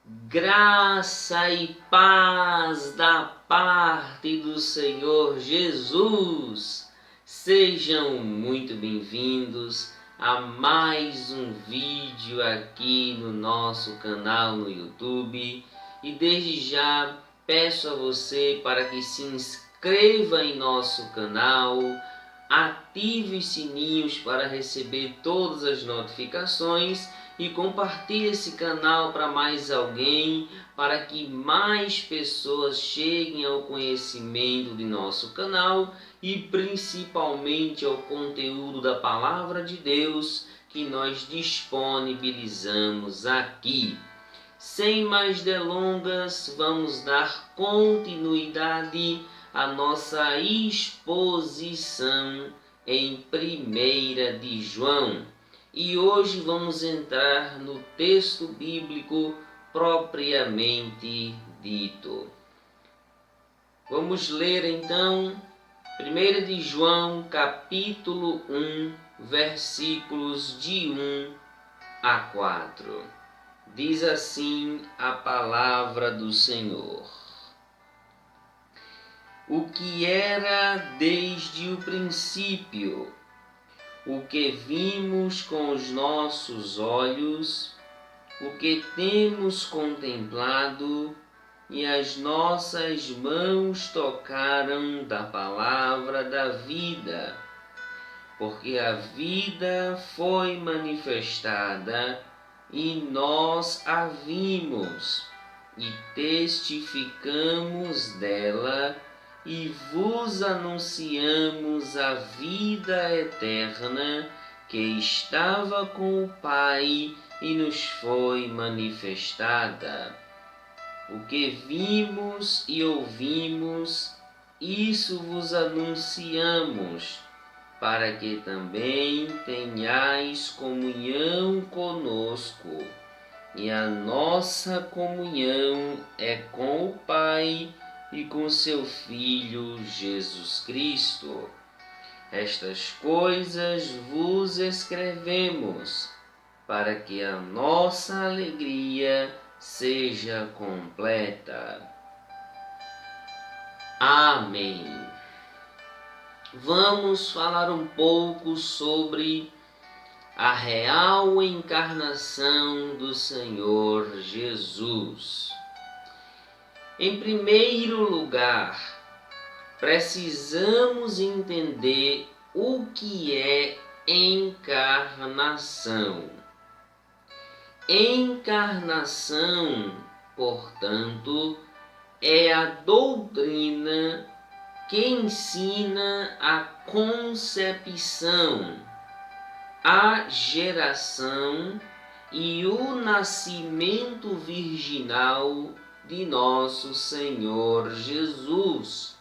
Graça e paz da parte do Senhor Jesus. Sejam muito bem-vindos a mais um vídeo aqui no nosso canal no YouTube. E desde já peço a você para que se inscreva em nosso canal, ative os sininhos para receber todas as notificações e compartilhe esse canal para mais alguém, para que mais pessoas cheguem ao conhecimento de nosso canal e principalmente ao conteúdo da Palavra de Deus que nós disponibilizamos aqui. Sem mais delongas, vamos dar continuidade à nossa exposição em 1 de João. E hoje vamos entrar no texto bíblico propriamente dito. Vamos ler então 1 de João, capítulo 1, versículos de 1 a 4. Diz assim a palavra do Senhor. O que era desde o princípio, o que vimos com os nossos olhos, o que temos contemplado e as nossas mãos tocaram da palavra da vida, porque a vida foi manifestada e nós a vimos e testificamos dela e vos anunciamos a vida eterna que estava com o Pai e nos foi manifestada. O que vimos e ouvimos, isso vos anunciamos, para que também tenhais comunhão conosco. E a nossa comunhão é com o Pai e com seu Filho Jesus Cristo. Estas coisas vos escrevemos, para que a nossa alegria seja completa. Amém. Vamos falar um pouco sobre a real encarnação do Senhor Jesus. Em primeiro lugar, precisamos entender o que é encarnação. Encarnação, portanto, é a doutrina que ensina a concepção, a geração e o nascimento virginal de nosso Senhor Jesus.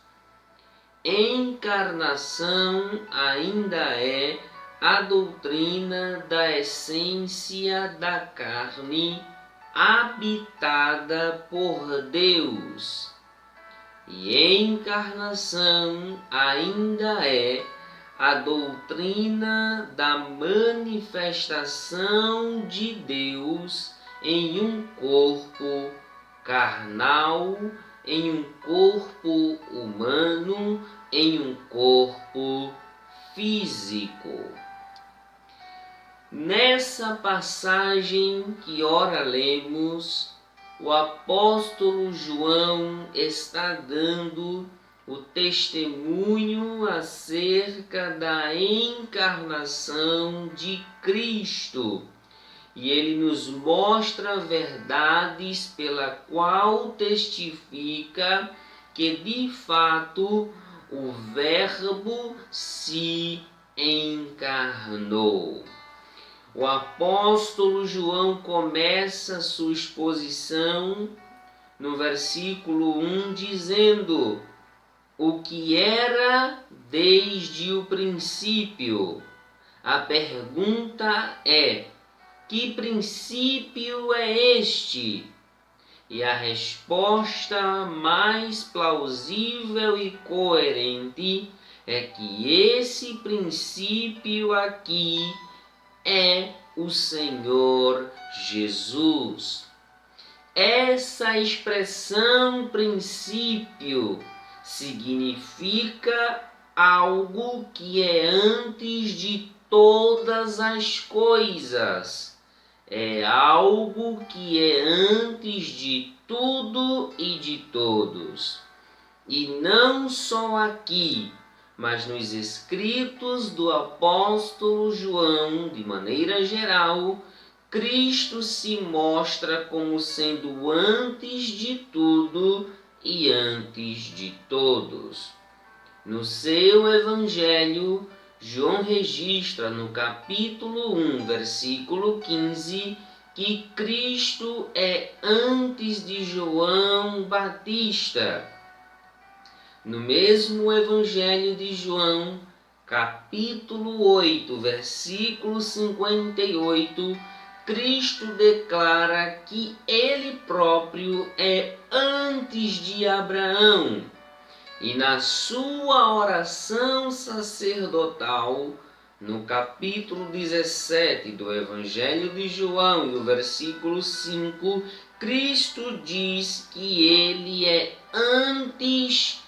Encarnação ainda é a doutrina da essência da carne habitada por Deus. E encarnação ainda é a doutrina da manifestação de Deus em um corpo carnal, em um corpo humano, em um corpo físico. Nessa passagem que ora lemos, o apóstolo João está dando o testemunho acerca da encarnação de Cristo. E ele nos mostra verdades pela qual testifica que de fato o Verbo se encarnou. O apóstolo João começa sua exposição no versículo 1 dizendo: o que era desde o princípio. A pergunta é: que princípio é este? E a resposta mais plausível e coerente é que esse princípio aqui é o Senhor Jesus. Essa expressão princípio significa algo que é antes de todas as coisas. É algo que é antes de tudo e de todos. E não só aqui, mas nos escritos do apóstolo João, de maneira geral, Cristo se mostra como sendo antes de tudo e antes de todos. No seu Evangelho, João registra no capítulo 1, versículo 15, que Cristo é antes de João Batista. No mesmo Evangelho de João, capítulo 8, versículo 58, Cristo declara que Ele próprio é antes de Abraão. E na sua oração sacerdotal, no capítulo 17 do Evangelho de João, e o versículo 5, Cristo diz que Ele é antes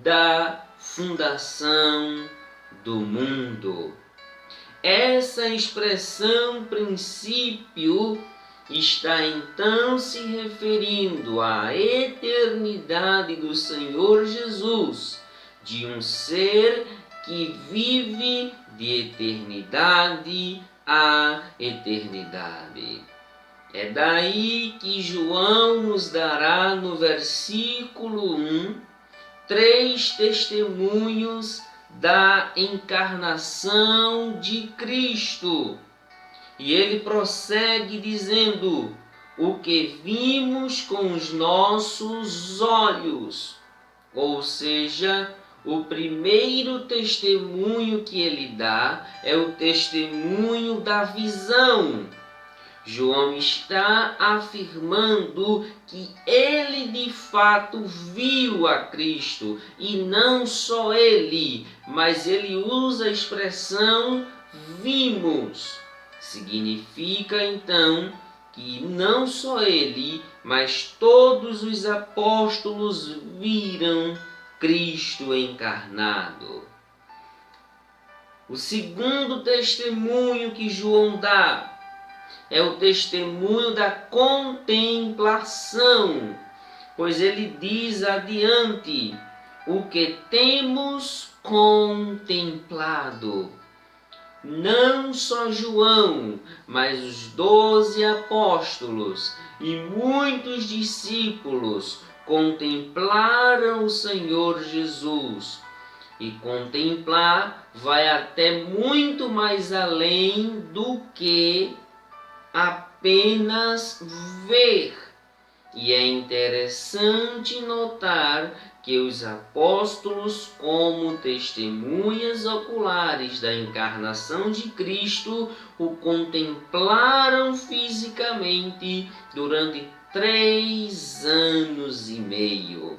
da fundação do mundo. Essa expressão princípio está então se referindo à eternidade do Senhor Jesus, de um ser que vive de eternidade a eternidade. É daí que João nos dará no versículo 1 3 testemunhos da encarnação de Cristo. E ele prossegue dizendo: o que vimos com os nossos olhos. Ou seja, o primeiro testemunho que ele dá é o testemunho da visão. João está afirmando que ele de fato viu a Cristo, e não só ele, mas ele usa a expressão vimos. Significa então que não só ele, mas todos os apóstolos viram Cristo encarnado. O segundo testemunho que João dá é o testemunho da contemplação, pois ele diz adiante: o que temos contemplado. Não só João, mas os 12 apóstolos e muitos discípulos contemplaram o Senhor Jesus. E contemplar vai até muito mais além do que apenas ver. E é interessante notar que os apóstolos, como testemunhas oculares da encarnação de Cristo, o contemplaram fisicamente durante 3 anos e meio.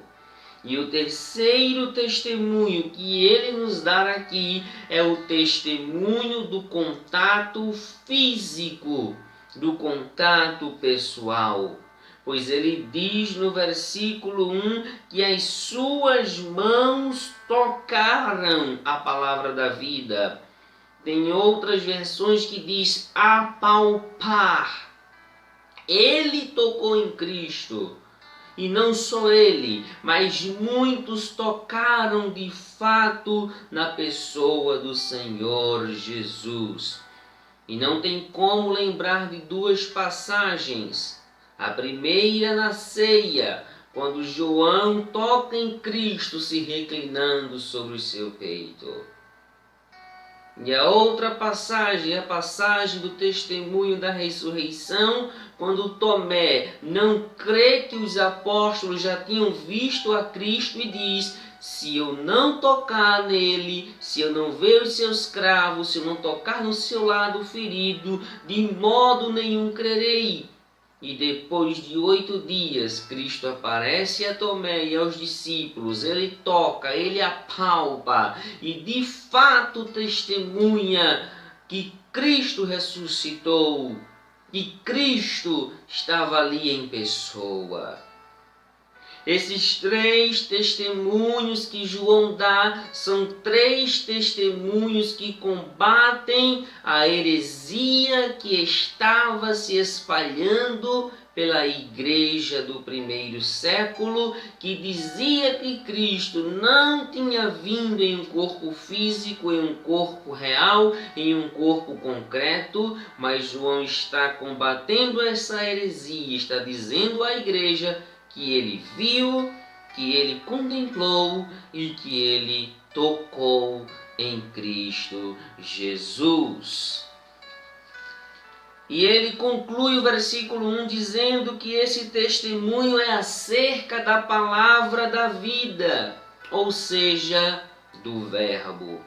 E o terceiro testemunho que ele nos dá aqui é o testemunho do contato físico, do contato pessoal. Pois ele diz no versículo 1 que as suas mãos tocaram a palavra da vida. Tem outras versões que diz apalpar. Ele tocou em Cristo. E não só ele, mas muitos tocaram de fato na pessoa do Senhor Jesus. E não tem como lembrar de 2 passagens. A primeira na ceia, quando João toca em Cristo se reclinando sobre o seu peito. E a outra passagem é a passagem do testemunho da ressurreição, quando Tomé não crê que os apóstolos já tinham visto a Cristo e diz: se eu não tocar nele, se eu não ver os seus cravos, se eu não tocar no seu lado ferido, de modo nenhum crerei. E depois de 8 dias, Cristo aparece a Tomé e aos discípulos. Ele toca, ele apalpa e de fato testemunha que Cristo ressuscitou. que Cristo estava ali em pessoa. Esses 3 testemunhos que João dá são 3 testemunhos que combatem a heresia que estava se espalhando pela igreja do primeiro século, que dizia que Cristo não tinha vindo em um corpo físico, em um corpo real, em um corpo concreto, mas João está combatendo essa heresia, está dizendo à igreja que ele viu, que ele contemplou e que ele tocou em Cristo Jesus. E ele conclui o versículo 1 dizendo que esse testemunho é acerca da palavra da vida, ou seja, do Verbo.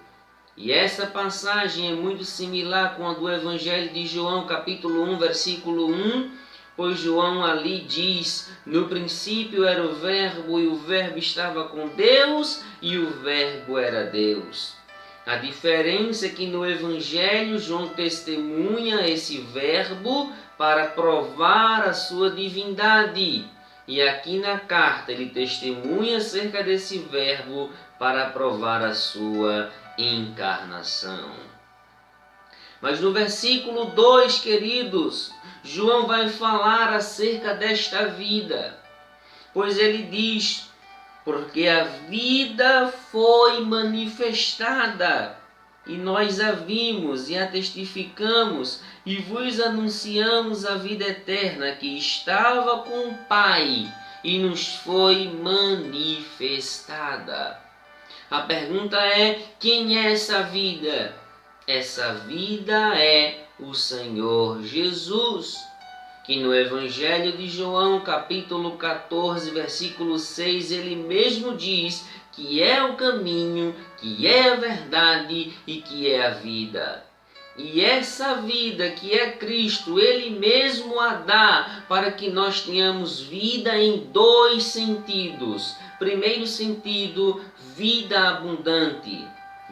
E essa passagem é muito similar com a do Evangelho de João, capítulo 1, versículo 1, pois João ali diz: no princípio era o Verbo, e o Verbo estava com Deus, e o Verbo era Deus. A diferença é que no Evangelho João testemunha esse Verbo para provar a sua divindade. E aqui na carta ele testemunha acerca desse Verbo para provar a sua encarnação. Mas no versículo 2, queridos, João vai falar acerca desta vida. Pois ele diz: porque a vida foi manifestada, e nós a vimos e a testificamos, e vos anunciamos a vida eterna que estava com o Pai e nos foi manifestada. A pergunta é: quem é essa vida? Essa vida é o Senhor Jesus, que no Evangelho de João, capítulo 14, versículo 6, ele mesmo diz que é o caminho, que é a verdade e que é a vida. E essa vida que é Cristo, ele mesmo a dá para que nós tenhamos vida em 2 sentidos. Primeiro sentido, vida abundante.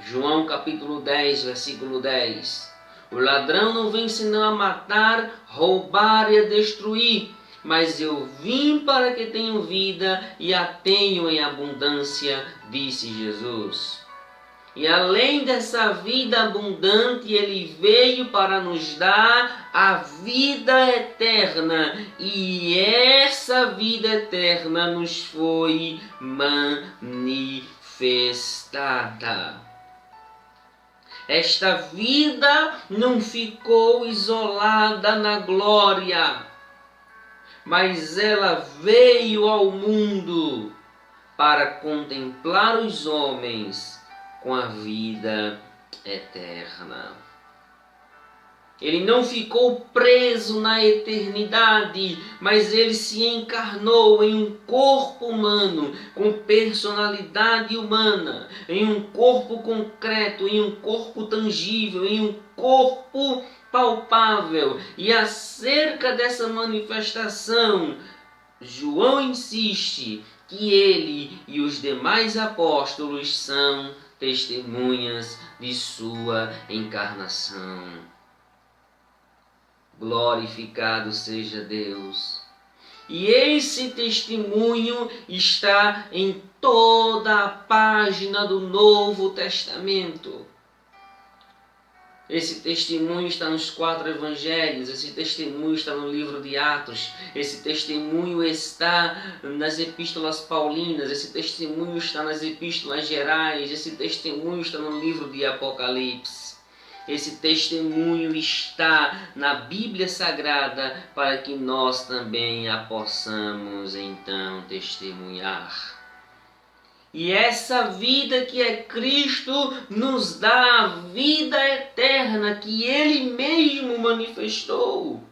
João capítulo 10, versículo 10. O ladrão não vem senão a matar, roubar e a destruir, mas eu vim para que tenham vida e a tenham em abundância, disse Jesus. E além dessa vida abundante, ele veio para nos dar a vida eterna. E essa vida eterna nos foi manifestada. Esta vida não ficou isolada na glória, mas ela veio ao mundo para contemplar os homens com a vida eterna. Ele não ficou preso na eternidade, mas ele se encarnou em um corpo humano, com personalidade humana, em um corpo concreto, em um corpo tangível, em um corpo palpável. E acerca dessa manifestação, João insiste que ele e os demais apóstolos são testemunhas de sua encarnação. Glorificado seja Deus. E esse testemunho está em toda a página do Novo Testamento. Esse testemunho está nos 4 evangelhos, esse testemunho está no livro de Atos, esse testemunho está nas epístolas paulinas, esse testemunho está nas epístolas gerais, esse testemunho está no livro de Apocalipse. Esse testemunho está na Bíblia Sagrada para que nós também a possamos então testemunhar. E essa vida que é Cristo nos dá a vida eterna que Ele mesmo manifestou.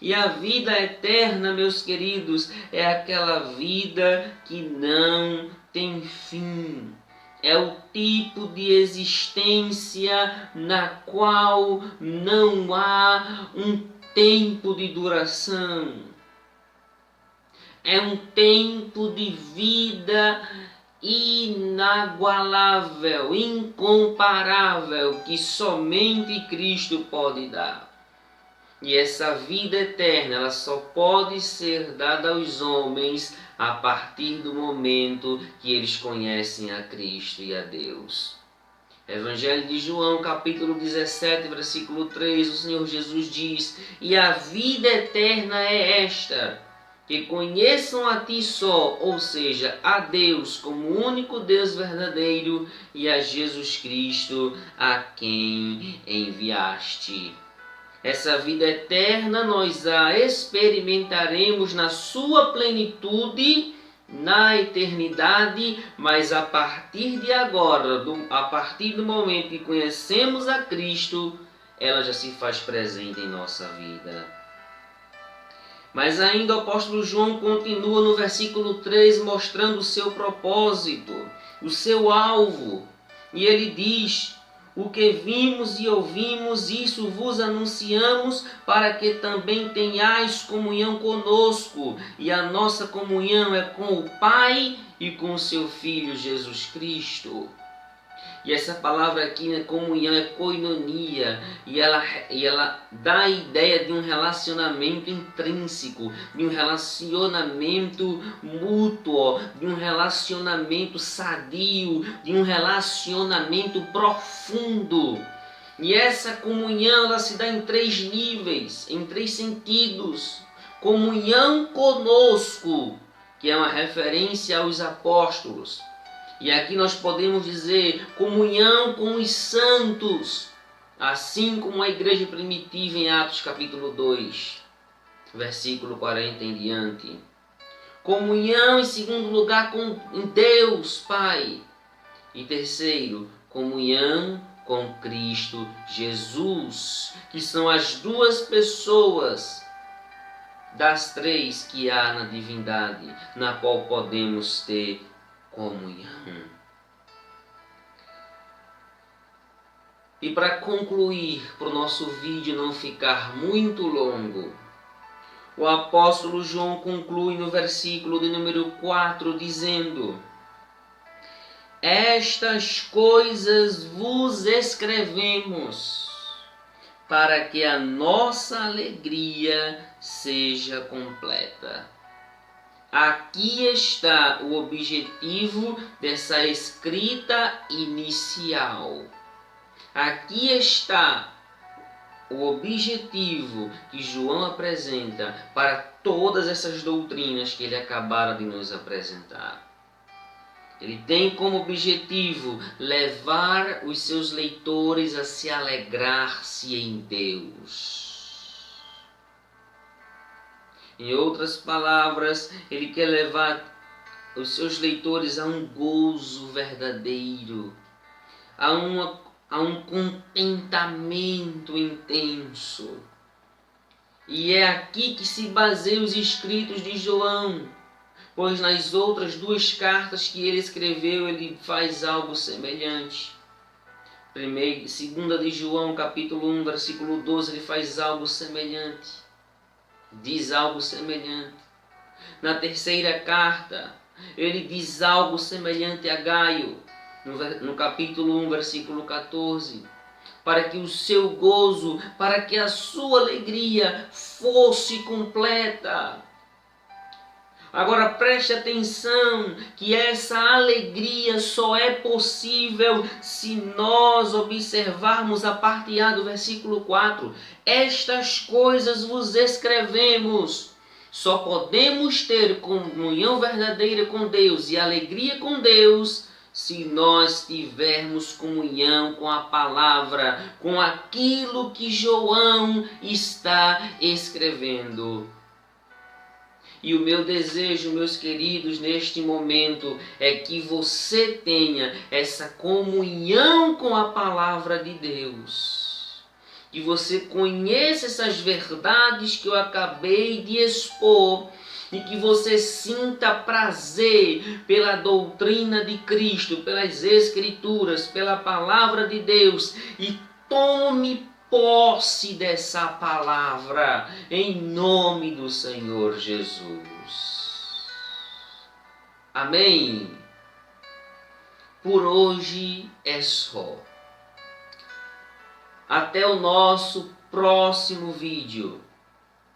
E a vida eterna, meus queridos, é aquela vida que não tem fim. É o tipo de existência na qual não há um tempo de duração. É um tempo de vida inagualável, incomparável, que somente Cristo pode dar. E essa vida eterna, ela só pode ser dada aos homens a partir do momento que eles conhecem a Cristo e a Deus. Evangelho de João, capítulo 17, versículo 3, o Senhor Jesus diz: "E a vida eterna é esta, que conheçam a Ti só, ou seja, a Deus como o único Deus verdadeiro, e a Jesus Cristo, a quem enviaste." Essa vida eterna nós a experimentaremos na sua plenitude na eternidade, mas a partir de agora, a partir do momento que conhecemos a Cristo, ela já se faz presente em nossa vida. Mas ainda o apóstolo João continua no versículo 3 mostrando o seu propósito, o seu alvo. E ele diz: "O que vimos e ouvimos, isso vos anunciamos, para que também tenhais comunhão conosco. E a nossa comunhão é com o Pai e com o seu Filho Jesus Cristo." E essa palavra aqui, né, comunhão, é koinonia, e ela dá a ideia de um relacionamento intrínseco, de um relacionamento mútuo, de um relacionamento sadio, de um relacionamento profundo. E essa comunhão, ela se dá em 3 níveis, em 3 sentidos. Comunhão conosco, que é uma referência aos apóstolos. E aqui nós podemos dizer comunhão com os santos, assim como a igreja primitiva em Atos capítulo 2, versículo 40 em diante. Comunhão em segundo lugar com Deus Pai. E terceiro, comunhão com Cristo Jesus, que são as 2 pessoas das 3 que há na divindade, na qual podemos ter comunhão. E para concluir, para o nosso vídeo não ficar muito longo, o apóstolo João conclui no versículo de número 4 dizendo: "Estas coisas vos escrevemos, para que a nossa alegria seja completa." Aqui está o objetivo dessa escrita inicial. Aqui está o objetivo que João apresenta para todas essas doutrinas que ele acabara de nos apresentar. Ele tem como objetivo levar os seus leitores a se alegrar-se em Deus. Em outras palavras, ele quer levar os seus leitores a um gozo verdadeiro, a um contentamento intenso. E é aqui que se baseiam os escritos de João, pois nas outras 2 cartas que ele escreveu, ele faz algo semelhante. Segunda de João, capítulo 1, versículo 12, ele faz algo semelhante. Diz algo semelhante. Na terceira carta, ele diz algo semelhante a Gaio, no capítulo 1, versículo 14. Para que o seu gozo, para que a sua alegria fosse completa. Agora preste atenção que essa alegria só é possível se nós observarmos a parte A do versículo 4. Estas coisas vos escrevemos. Só podemos ter comunhão verdadeira com Deus e alegria com Deus se nós tivermos comunhão com a palavra, com aquilo que João está escrevendo. E o meu desejo, meus queridos, neste momento é que você tenha essa comunhão com a palavra de Deus. Que você conheça essas verdades que eu acabei de expor e que você sinta prazer pela doutrina de Cristo, pelas Escrituras, pela palavra de Deus e tome posse dessa palavra, em nome do Senhor Jesus. Amém? Por hoje é só. Até o nosso próximo vídeo,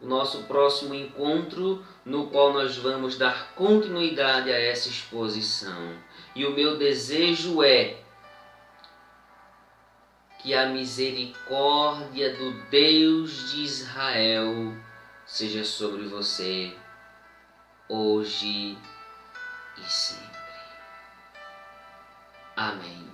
o nosso próximo encontro, no qual nós vamos dar continuidade a essa exposição. E o meu desejo é que a misericórdia do Deus de Israel seja sobre você, hoje e sempre. Amém.